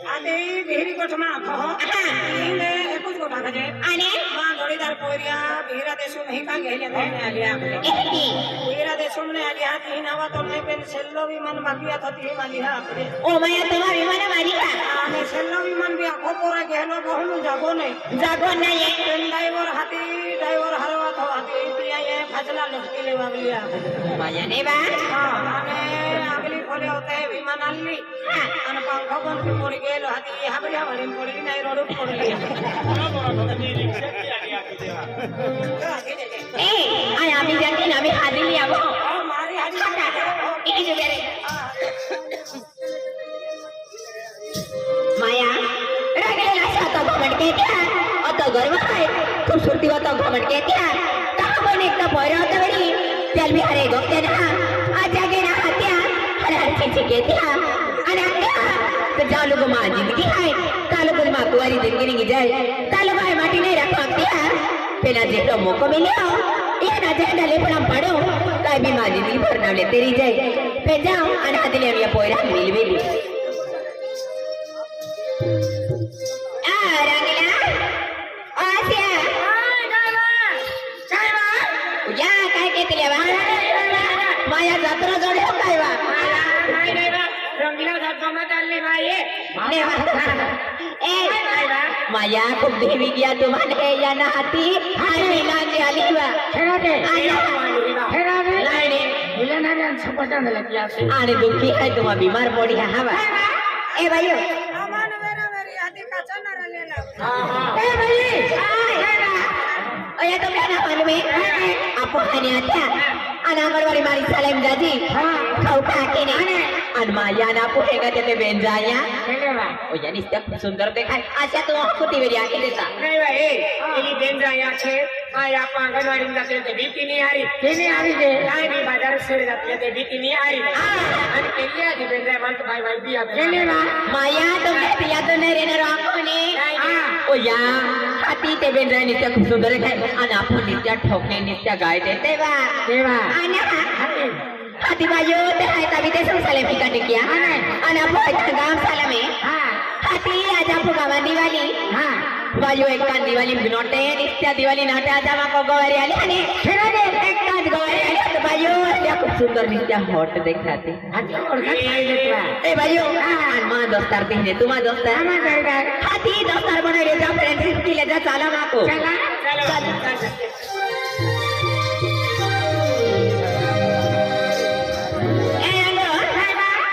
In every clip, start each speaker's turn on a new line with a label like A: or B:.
A: आते विहिरी गोठमा इने एकूच गोठा खाजे
B: आणि
A: मा जोडीदार पोरिया विहिरा देशून हे का घ्यायला जाणे आली आपले विहिरा देशून ने आली हात ही नावा तो नाही पण सेल्लो विमान बाकी आता ती माली हा आपले
B: ओ माया तुम्हा विमान मारी का
A: आणि सेल्लो विमान बी आखो पोरा गेलो बहुन जागो नाही
B: जागो नाहीये
A: पण ड्रायव्हर हरवा तो हाती पिया ये फजला लटकेले वागली आपले
B: माया ने बा
A: आणि आपली खोले होते विमान आली आणि पंखा बंद पडी गेलो हाती हाबड्या वळीन पडली नाही रोड पडली
B: ए आय आम्ही जाते ना आम्ही हादिली आबो
A: मारी हादी
B: इकी जो रे माया रागलेला साता घमंड के क्या अतो गर्व आहे खूबसूरती होता घमंड के क्या कहां पण एकटा पोरा होता बडी चल भी हरे गोते ना आज जागे ना हत्या हर हर चीज के क्या आणि आता तर जालो गो मा जिंदगी आहे कालो को मा कुवारी जिंदगी नहीं जाए कालो भाई माटी नहीं रखो दिया पेला जेटो मौको मिलो ये ना जाए डाले पण पडो काय भी मा जिंदगी भरनावले तेरी जाए पे जाओ आणि हातले आम्ही पोरा मिलवेली माया जात्रा जोडे काय वा
A: नाही नाही बा रंगीला जात जमत आली बाई
B: ए माया खूप देवी गया तुम्हाने या ना हाती हाय मिला के आली वा
A: खेळाते
B: आया
A: खेळाते
B: लाईने
A: हिलनाऱ्या सपटन लगी आसे
B: आणि दुखी है तुम बीमार पड़ी है हवा ए भाइयो
A: अमान मेरा मेरी आदि काचा न रलेला
B: ए भाई ओया तो क्या ना मालूम है आपको खाने आत्या अनांगणवाडी मारी सालेम जाजी खाऊ खाके ने आणि माया ना पोहेगा ते बेन जाया
A: खेळेवा
B: ओया निस्त्या खूप सुंदर देखाय आशा तो कुती वेरी आके देता
A: नाही बाई एली बेन जाया छे माया अंगणवाडी जाते ते भीतीनी आरी दे काय मी बाजार से जाते ते भीतीनी आरी आणि केली आधी बेन जाय म्हणतो भाई भाई बिया खेळेवा
B: माया तो पिया तो नाही रे राखोने ओया हाती ते बेन जाय निस्त्या खूप सुंदर देखाय आणि आपण निस्त्या ठोकणे निस्त्या गाय देते बा
A: देवा
B: आणि हाती बाजू ते हाय तभी ते संसाले पिका टिकिया आणि आपण गाव साला में हाती आज आपको गावा दिवाली बाजू एक कान दिवाली नोटे नित्या दिवाली नाटे आज आपको गवारी आली आणि खेळा दे एक कान गवारी आली तो बाजू त्या खूप सुंदर नित्या हॉट देखाती ए बाजू आणि मा दोस्तार तिने तुम्हा दोस्तार हाती दोस्तार बनाइले जा फ्रेंडशिप की ले जा चला माको
A: चला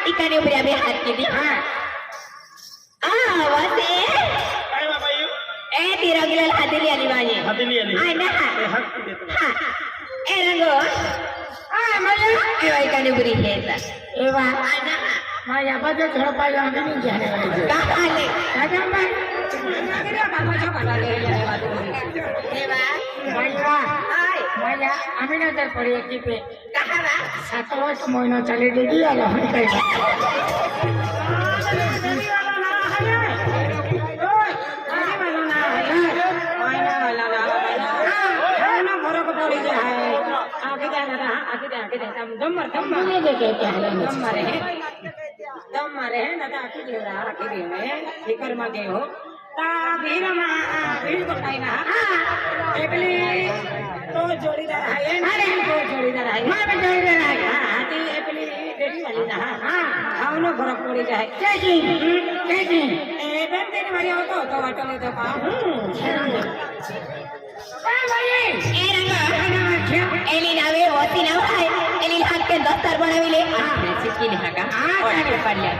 B: इकडे उभ्या बी हात केली वासे
C: काय बाबा येऊ
B: ए ती रंगलेला हातीली आली माझी
C: हातीली आली
B: आहे ना
C: ए हात की देतो
B: ए रंगो मला इकडे उभी हेता
A: एवा
B: आहे ना
A: माझ्या बजे झडपायला आम्ही नाही घ्यायला
B: का आले
A: राजा मागिरा बाबाच्या पाटाले
B: देवा
A: बाईवा
B: आय
A: माझ्या आम्ही ना तर पडी की पे
B: कहावा
A: 7 वर्ष महिना चाले डेली आला होय काय दम मारे है ना आखी दे रहा आखी दे में फिकर में गए हो ता भीड़ बताई ना एकली तो जोड़ीदार है अरे तो जोड़ीदार है मैं भी जोड़ीदार है हां ती एकली बेटी वाली ना हां खाओ फरक पड़ी जाए कैसी ए बेन तेरी वाली हो तो वाटो में तो का
B: ए रंगो एली नावे होती ना हाय एली हात के दस्तर बनाविले सिक्की लिहा का और पडल्या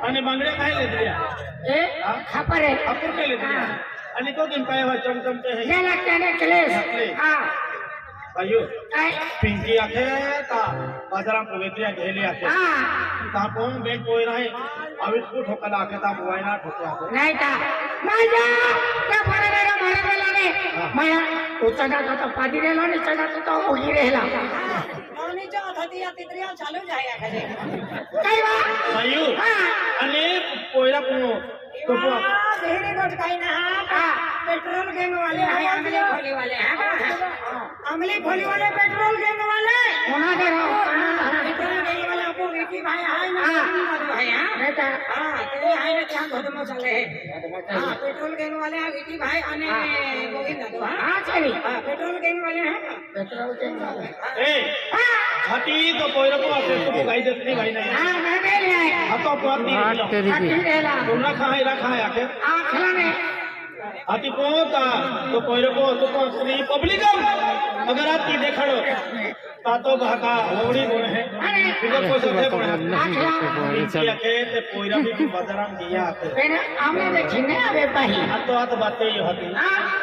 C: आणि बांगड्या काय लेतल्या
A: खापर है
C: आपण काय लेतल्या आणि तो दिन काय चमचमते है
A: ये लगता है क्लेश हां
C: भाइयों
A: काय
C: पिंकी आखे ता बाजारात प्रवेशिया घेली आखे
A: हां
C: ता पण बेन कोई नाही अवित को ठोकला आखे ता वायना ठोकला
A: नाही का माझ्या त्या फळाला मला बोलाने माया
D: चढत होतो पाठी रेलो आणि चढत होतो उगी रेला
A: नवनीच्या हाताती या तित्रिया चालू जाया करे
D: काय वा
C: मायू आणि पोयरा पुनो तो
A: भेरी गोट काही ना पेट्रोल गैंग वाले हैं अमली खोली वाले हैं अमली खोली वाले पेट्रोल गैंग वाले
D: कोणा करो
A: पेट्रोल गैंग वाले आपको रीति भाई है ना भाई
D: बेटा
A: हां ते है ना क्या घोदमो चले हां पेट्रोल गैंग वाले हैं रीति भाई अने गोविंद दो
D: हां चली
A: हां पेट्रोल गैंग वाले हैं
D: पेट्रोल के
C: ए हाती तो पोयरा को आते तो गाई देती भाई नहीं
D: हां मैं ले आए
C: हातो पाती
D: पाठी रेला
C: तुमरा खा है आके
D: आखला ने
C: हाथी पोता तो पोयरा को तो श्री पब्लिकम अगर आती देखड़ो तातो भाका होड़ी गुण है बिगर को सबसे गुण है
D: आखला
C: के ते पोयरा भी बाजाराम दिया आते
D: पेन आमने देखिने आवे पाही
C: तो हाथ बातें ही होती तो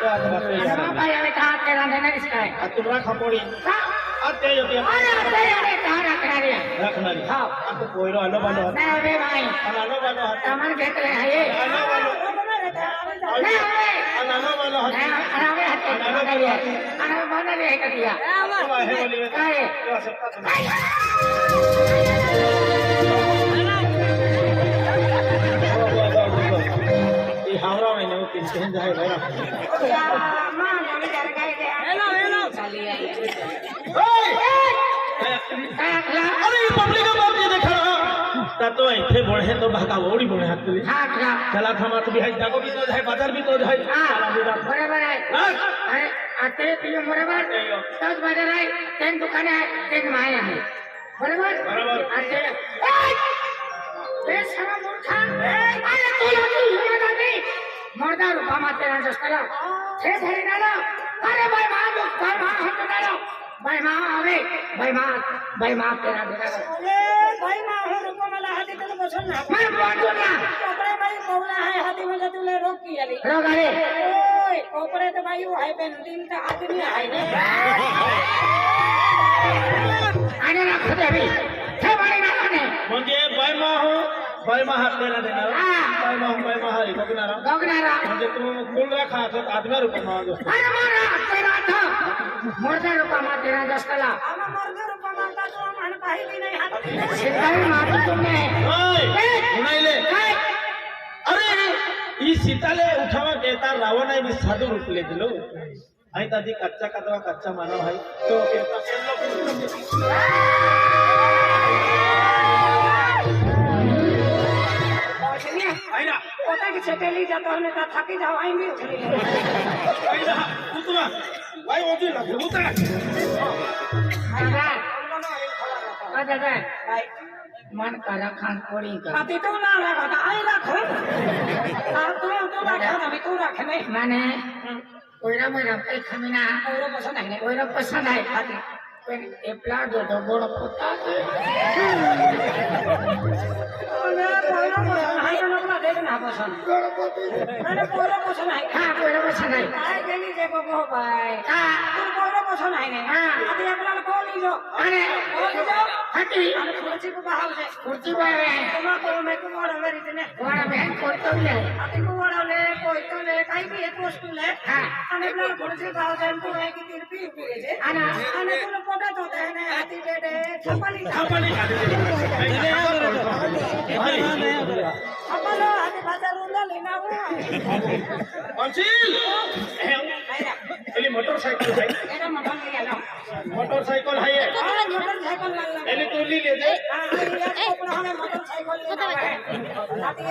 C: हाथ बातें ही
D: अरे भाई आवे कहा तेरा देना इसका है
C: आ तुमरा खपोड़ी आते ही होती
D: अरे अरे अरे कहा रखना रे
C: रखना री हां तो पोयरा आलो बालो
D: नहीं आवे भाई
C: आलो बालो
D: सामान घेत ले है ये
C: आलो बालो
D: नहीं आवे
C: आलो बालो
D: नहीं आवे हटे अरे बना रे कटिया
C: है बोली
D: काय
C: तो सबका सुना ये हावरा में नहीं तीन तीन जाए भाई
A: मां नवी कर गए हेलो हेलो चली आई
C: अरे ये पब्लिक का बात ये देखा ता तो इथे बढ़े तो भागा ओड़ी बढ़े हाथ में
D: आखला
C: चला खमा तो भी है जागो भी तो है बाजार भी तो है
D: बराबर है अरे आते पियो बराबर 10 बाजार है 10 दुकान है 10 माया है बराबर आते बेशरम मूर्खा अरे तू लोग हिम्मत आती मर्दा रूपा माते ना जस्तला छे धरी डालो अरे भाई मां हम डालो भाई मां आवे भाई मां तेरा देना
A: अरे भाई मां हो रुको मला हाथी तले बसन ना
D: मैं बोल ना
A: कोपरे भाई बोला है हाथी में तुले रोक की आली
D: रोक अरे
A: ओए कोपरे तो भाई वो है पेन दिन का आदमी है ने
D: आने ना खुद अभी थे बड़ी ना ने
C: म्हणजे बाय माह हाथ देना देना बाय माह हरी कोकनारा
D: गोगनारा
C: म्हणजे तू कुल रखा तो आदमी रुपये मांगो
D: अरे मारा तेरा था मोरदा रूपा मा तेरा जस्तला
A: हम मर्द रुपा मांगता तो हम काही भी नहीं हाथी
D: सिद्धाई माती तुमने
C: ओए उनाइले अरे ई सीताले उठावा देता रावण आहे मी साधू रूप ले दिलो आई दादी कच्चा कदवा कच्चा मानव है तो कितना सब आईना
A: ओटा की छटेली जातो हमने का थकी जाओ आई भी उठली
C: आईना उतना भाई ओजी लगे उतना
D: दादा मन का खान पड़ी का
A: अति तो ना लगा आई रखो तू रखा अभी तू रखे नहीं
D: माने कोयरा में रखे खमीना
A: और पसंद है
D: कोयरा पसंद है खाते एप्ला दो दो गोड़ पोता
A: अरे कोयरा पसंद है ना अपना देख ना पसंद अरे कोयरा पसंद है
D: हां कोयरा पसंद है
A: आई गेली जे बबो भाई
D: हां
A: तू कोयरा पसंद है ने अभी अपना को ली जो
D: अरे
A: ली जो
D: हटी
A: अरे कुर्सी पे बाहर से
D: कुर्सी पर है
A: तुम्हारा को मैं को मोड़ मेरी तने
D: बड़ा बहन कोई तो ले
A: अभी को मोड़ ले कोई तो ले काई भी एक वस्तु ले
D: हां
A: अने अपना कुर्सी बाहर से तो है कि तीर पी पी जे
D: आना
A: अने तो पोटा तो है ने हाथी बेडे छपली
C: छापाली
A: अपनो हाथी बाजार उला लेना हो
C: अंशील एली मोटरसाइकिल है
A: एरा मठन ले आलो
C: मोटरसाइकिल है
A: मोटरसाइकिल लागला
C: एली तू ली ले दे
A: ये कोपड़ा ने मोटरसाइकिल लेना है हाथी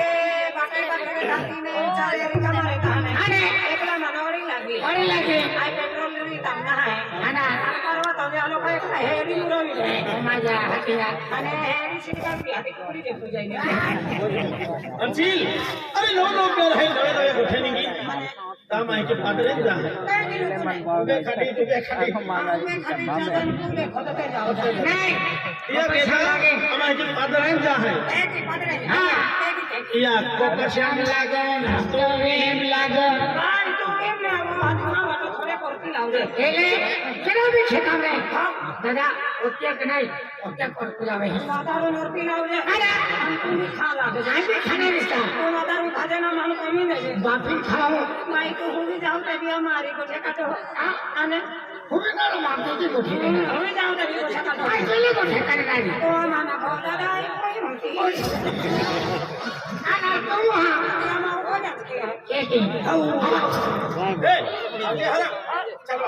A: बाटे बाटे हाथी ने चार एरी कमारे थाने
D: अरे
A: एकला मनोरी लगी
D: बड़ी लगे
A: आई पेट्रोल ली तमना है
D: आना
A: परवा तो जे आलो काय हेरी मुरवी ले
D: मजा हटिया
A: अने हेरी सिंगर भी हाथी पूरी जे हो जाएगी
C: अंशील अरे लोग कर है दवे दवे उठे नहीं काम है के पादरे जा तुबे खटी
A: मैं खड़ी जगन पूरे खोदते जाओ
D: नहीं
C: ये कैसा हम है के पादरे जा है
A: ए पादरे
D: हां
C: या कोकश्याम लागन
D: तो वेम लागन
A: भाई तो एम ना आदमी वाला थोड़े पर નોરતી લાવજે
D: એટલે ચલો બી છે કામ રે દાદા ઉત્તેક નહીં ઉત્તેક પર પુરાવે
A: માતારો નોરતી લાવજે
D: અરે
A: તું ખા લાગે
D: આ બી ખાને વિસ્તાર
A: તો માતારો ખાજે ના માનું કમી દેજે
D: બાફી ખાઓ
A: માઈ તો હું બી જાઉં તે બી મારી કોઠે કાઢો અને
D: હું ના મારતો તી ગોઠી દે
A: હવે જાઉં તે બી કોઠે કાઢો
D: આ ચલે ગોઠે કરે નાની
A: તો માના ભો દાદા એ કોઈ નથી
D: આ ના તો હા
A: આમાં ઉભો જ છે
D: કે
C: એ, આગે હારા. ચાલો